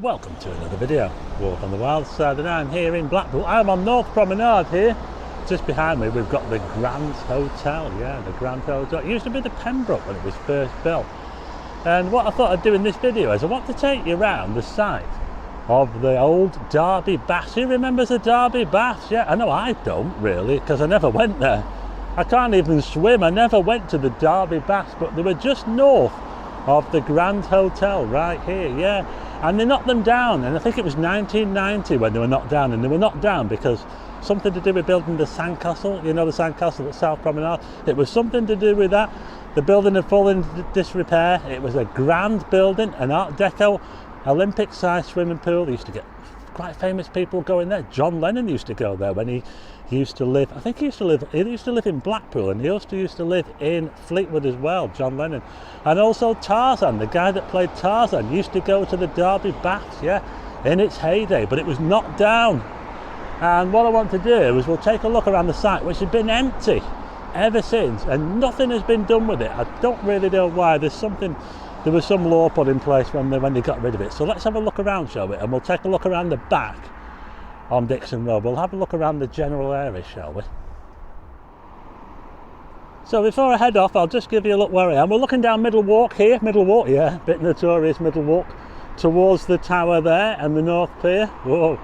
Welcome to another video, Walk on the Wild Side, and I'm here in Blackpool. I'm on North Promenade here. Just behind me we've got the Grand Hotel, the Grand Hotel. It used to be the Pembroke when it was first built. And what I thought I'd do in this video is I want to take you around the site of the old Derby Baths. Who remembers the Derby Baths? Yeah, I know I don't really, because I never went there. I can't even swim. I never went to the Derby Baths, but they were just north of the Grand Hotel right here, and they knocked them down, and I think it was 1990 when they were knocked down, and they were knocked down because something to do with building the sandcastle, you know, the sandcastle at South Promenade. It was something to do with that. The building had fallen into disrepair. It was a grand building, an Art Deco Olympic sized swimming pool. They used to get quite famous people going there. John Lennon used to go there when he used to live, I think he used to live in Blackpool, and he also used to live in Fleetwood as well, John Lennon. And also Tarzan, the guy that played Tarzan, used to go to the Derby Baths, in its heyday, but it was knocked down. And what I want to do is we'll take a look around the site, which has been empty ever since, and nothing has been done with it. I don't really know why. There was some law put in place when they got rid of it. So let's have a look around, shall we? And we'll take a look around the back on Dix Row. We'll have a look around the general area, shall we? So before I head off, I'll just give you a look where I am. We're looking down Middle Walk here. Middle Walk, a bit notorious Middle Walk, towards the tower there and the North Pier. Whoa.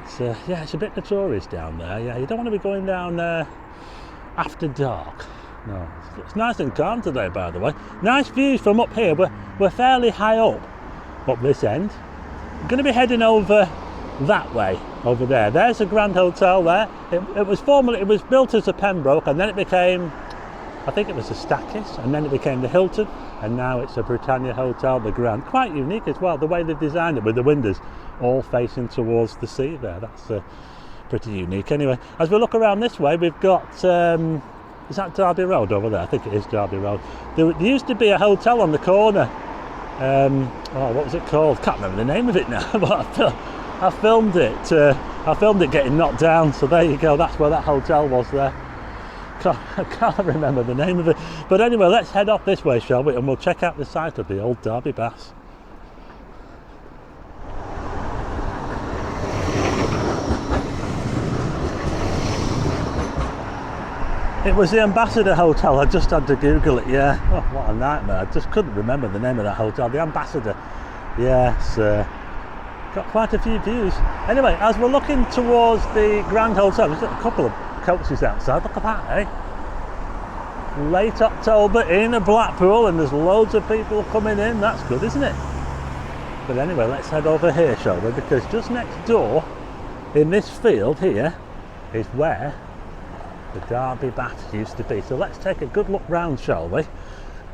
It's a bit notorious down there. You don't want to be going down after dark. No, it's nice and calm today, by the way. Nice views from up here. We're fairly high up this end. I'm going to be heading over that way, over there. There's the Grand Hotel there. It was built as a Pembroke, and then it became, I think it was a Stackis, and then it became the Hilton, and now it's a Britannia Hotel, the Grand. Quite unique as well, the way they've designed it with the windows all facing towards the sea there. That's pretty unique. Anyway, as we look around this way, we've got is that Derby Road over there? I think it is Derby Road. There used to be a hotel on the corner. What was it called? Can't remember the name of it now. But I filmed it getting knocked down. So there you go. That's where that hotel was there. I can't remember the name of it. But anyway, let's head off this way, shall we? And we'll check out the site of the old Derby Baths. It was the Ambassador Hotel. I just had to Google it. Oh, what a nightmare. I just couldn't remember the name of that hotel. The Ambassador. Yes, got quite a few views. Anyway, as we're looking towards the Grand Hotel, there's a couple of coaches outside. Look at that, Late October in a Blackpool, and there's loads of people coming in. That's good, isn't it? But anyway, let's head over here, shall we? Because just next door, in this field here, is where the Derby Baths used to be. So let's take a good look round, shall we?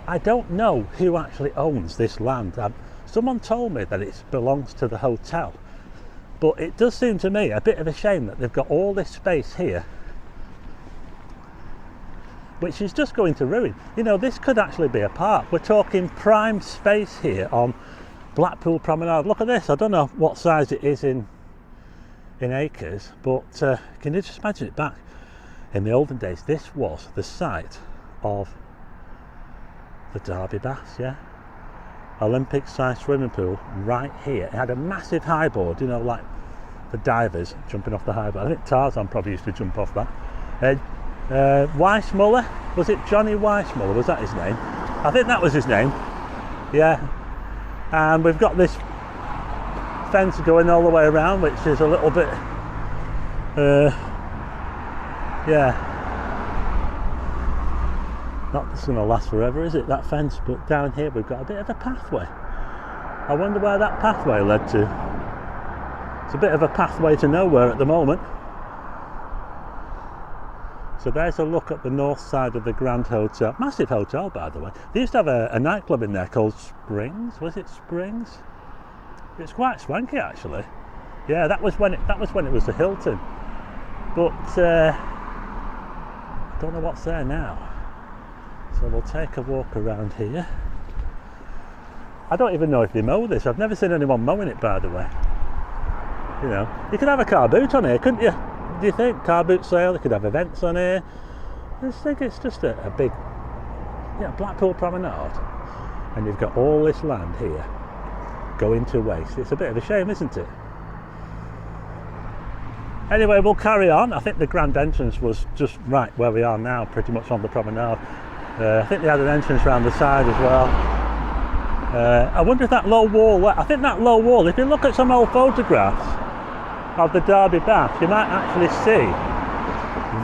I don't know who actually owns this land. Someone told me that it belongs to the hotel, but it does seem to me a bit of a shame that they've got all this space here, which is just going to ruin. You know, this could actually be a park. We're talking prime space here on Blackpool Promenade. Look at this. I don't know what size it is in acres, but can you just imagine it back in the olden days? This was the site of the Derby Baths, Olympic sized swimming pool right here. It had a massive high board, you know, like the divers jumping off the high board. I think Tarzan probably used to jump off that. Weissmuller, was it Johnny Weissmuller? Was that his name? I think that was his name. And we've got this fence going all the way around, which is a little bit not just going to last forever, is it, that fence? But down here we've got a bit of a pathway. I wonder where that pathway led to. It's a bit of a pathway to nowhere at the moment. So there's a look at the north side of the Grand Hotel. Massive hotel, by the way. They used to have a nightclub in there called Springs. Was it Springs? It's quite swanky, actually. That was when it was the Hilton. But I don't know what's there now. So we'll take a walk around here. I don't even know if they mow this. I've never seen anyone mowing it, by the way. You know, you could have a car boot on here, couldn't you? Do you think? Car boot sale, you could have events on here. I just think it's just a big, Blackpool Promenade. And you've got all this land here going to waste. It's a bit of a shame, isn't it? Anyway, we'll carry on. I think the grand entrance was just right where we are now, pretty much on the promenade. I think they had an entrance around the side as well. I wonder if that low wall, I think that low wall, if you look at some old photographs of the Derby Baths, you might actually see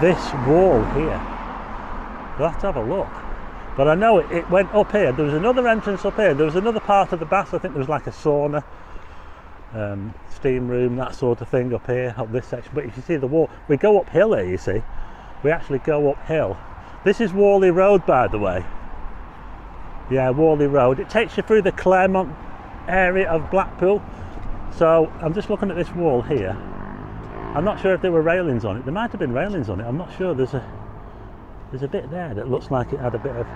this wall here. We'll have to have a look. But I know it went up here. There was another entrance up here. There was another part of the bath. I think there was like a sauna, steam room, that sort of thing up here, up this section. But if you see the wall, we go uphill here, you see. We actually go uphill. This is Warley Road, by the way. Yeah, Warley Road. It takes you through the Claremont area of Blackpool. So I'm just looking at this wall here. I'm not sure if there were railings on it. There might have been railings on it. I'm not sure. There's a bit there that looks like it had a bit of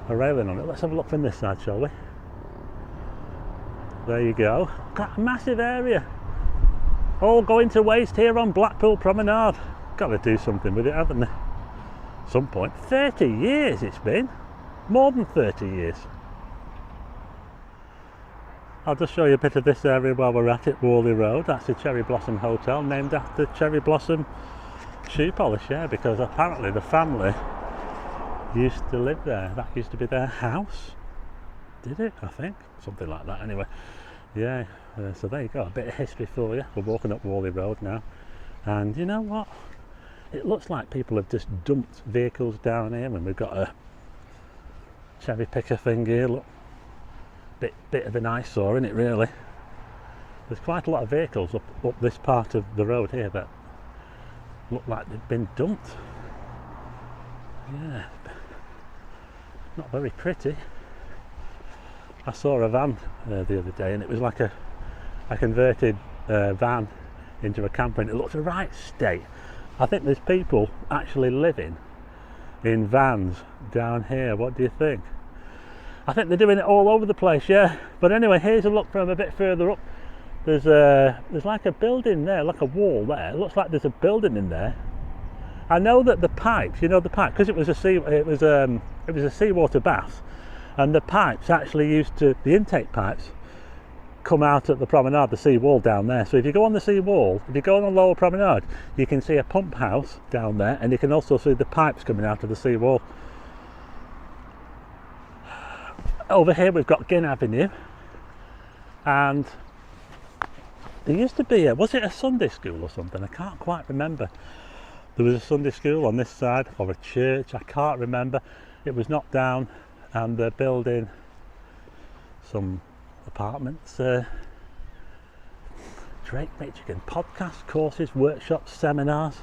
a railing on it. Let's have a look from this side, shall we? There you go. Got a massive area. All going to waste here on Blackpool Promenade. Got to do something with it, haven't they? Some point. 30 years it's been. More than 30 years. I'll just show you a bit of this area while we're at it. Warley Road. That's the Cherry Blossom Hotel, named after Cherry Blossom shoe polish, yeah, because apparently the family used to live there. That used to be their house. Did it? I think. Something like that anyway. Yeah, so there you go. A bit of history for you. We're walking up Warley Road now. And you know what? It looks like people have just dumped vehicles down here, and we've got a cherry picker thing here. Look, bit of an eyesore, isn't it, really? There's quite a lot of vehicles up this part of the road here that look like they've been dumped. Yeah, not very pretty. I saw a van the other day, and it was like a converted van into a camper, and it looked a right state. I think there's people actually living in vans down here. What do you think? I think they're doing it all over the place, yeah. But anyway, here's a look from a bit further up. There's like a building there, like a wall there. It looks like there's a building in there. I know that the pipes, you know, the pipe, because it was a seawater bath, and the pipes actually the intake pipes come out at the promenade, the sea wall down there. So if you go on the sea wall, if you go on the lower promenade, you can see a pump house down there, and you can also see the pipes coming out of the sea wall. Over here we've got Ginn Avenue, and there used to be was it a Sunday school or something? I can't quite remember. There was a Sunday school on this side, or a church, I can't remember. It was knocked down, and they're building some apartments. Drake, Michigan, podcast courses, workshops, seminars.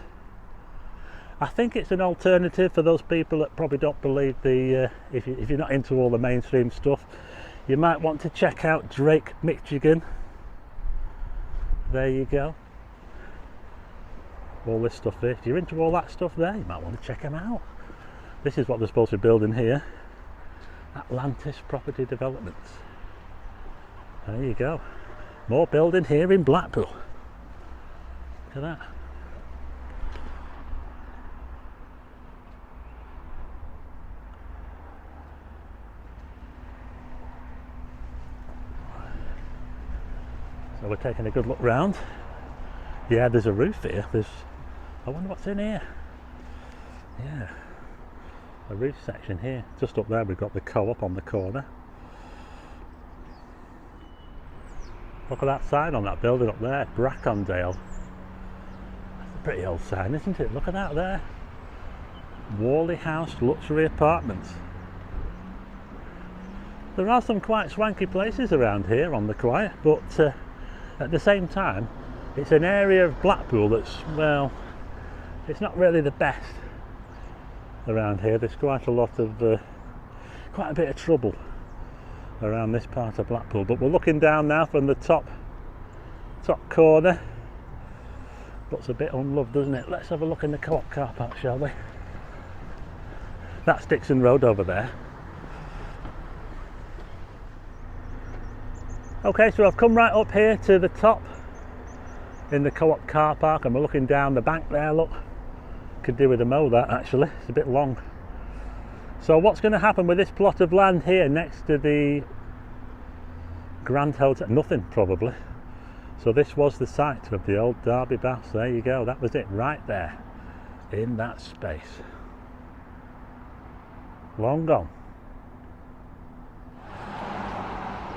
I think it's an alternative for those people that probably don't believe if you're not into all the mainstream stuff. You might want to check out Drake, Michigan. There you go. All this stuff there. If you're into all that stuff there, you might want to check them out. This is what they're supposed to be building here. Atlantis Property Developments. There you go. More building here in Blackpool. Look at that. So we're taking a good look round. Yeah, there's a roof here. I wonder what's in here. Yeah, a roof section here. Just up there we've got the Co-op on the corner. Look at that sign on that building up there, Brackendale. That's a pretty old sign, isn't it? Look at that there. Warley House Luxury Apartments. There are some quite swanky places around here on the quiet, but at the same time, it's an area of Blackpool that's, well, it's not really the best around here. There's quite a bit of trouble around this part of Blackpool. But we're looking down now from the top corner. Looks a bit unloved, doesn't it? Let's have a look in the Co-op car park, shall we? That's Dix Road over there. Okay, so I've come right up here to the top in the Co-op car park, and we're looking down the bank there. Look, could do with a mow that actually, it's a bit long. So what's going to happen with this plot of land here next to the Grand Hotel, nothing probably. So this was the site of the old Derby Baths. There you go, that was it right there in that space. Long gone.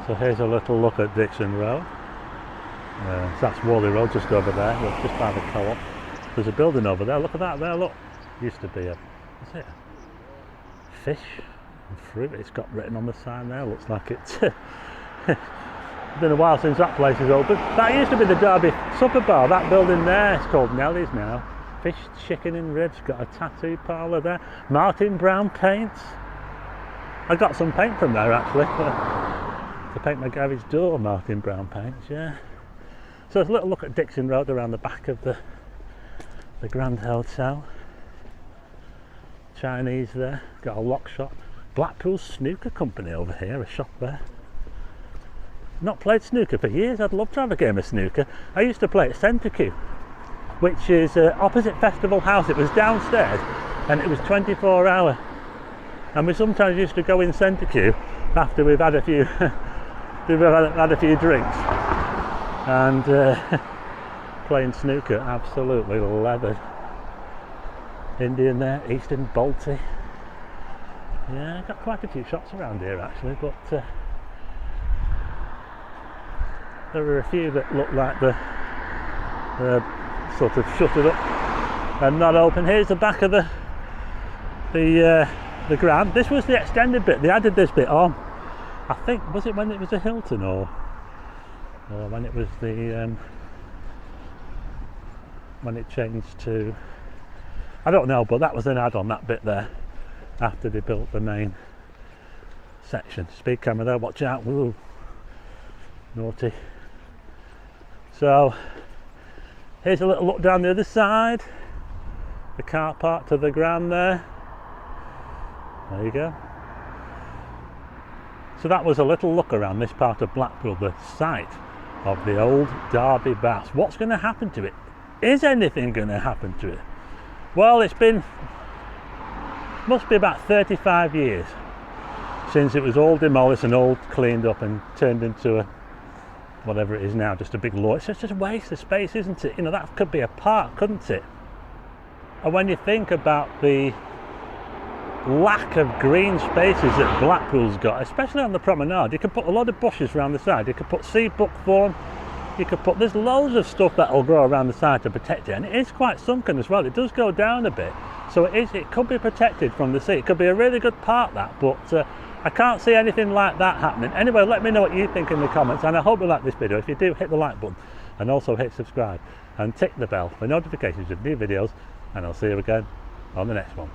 So here's a little look at Dix Row. So that's Warley Road just over there, just by the co-op. There's a building over there, look at that there, look. Used to be a, is it a fish and fruit? It's got written on the sign there, looks like it's been a while since that place is open. That used to be the Derby Supper Bar, that building there, it's called Nellie's now. Fish, chicken and ribs, got a tattoo parlour there. Martin Brown paints. I got some paint from there actually. To paint my garage door, Martin Brown paints, yeah. So there's a little look at Dix Road around the back of the Grand Hotel. Chinese there, got a lock shop. Blackpool Snooker Company over here, a shop there. Not played snooker for years, I'd love to have a game of snooker. I used to play at Centre-Q, which is opposite Festival House. It was downstairs and it was 24-hour. And we sometimes used to go in Centre-Q after we've had a few had a few drinks and playing snooker. Absolutely leathered. Indian there, Eastern Balti. Yeah, got quite a few shops around here actually, but there were a few that looked like they're sort of shuttered up and not open. Here's the back of the Grand. This was the extended bit. They added this bit on. I think, was it when it was a Hilton or when it was the when it changed to, I don't know, but that was an add-on, that bit there, after they built the main section. Speed camera there, watch out, woo, naughty. So here's a little look down the other side, the car park to the Grand there. There you go. So that was a little look around this part of Blackpool, the site of the old Derby Baths. What's going to happen to it? Is anything going to happen to it? Well, it's been, must be about 35 years since it was all demolished and all cleaned up and turned into a, whatever it is now, just a big lawn. It's just a waste of space, isn't it? You know, that could be a park, couldn't it? And when you think about the lack of green spaces that Blackpool's got, especially on the promenade, you could put a lot of bushes around the side, you could put seed buckthorn, you could put, there's loads of stuff that will grow around the side to protect it, and it is quite sunken as well. It does go down a bit, so it could be protected from the sea. It could be a really good park, that, but I can't see anything like that happening. Anyway, let me know what you think in the comments, and I hope you like this video. If you do, hit the like button and also hit subscribe and tick the bell for notifications of new videos, and I'll see you again on the next one.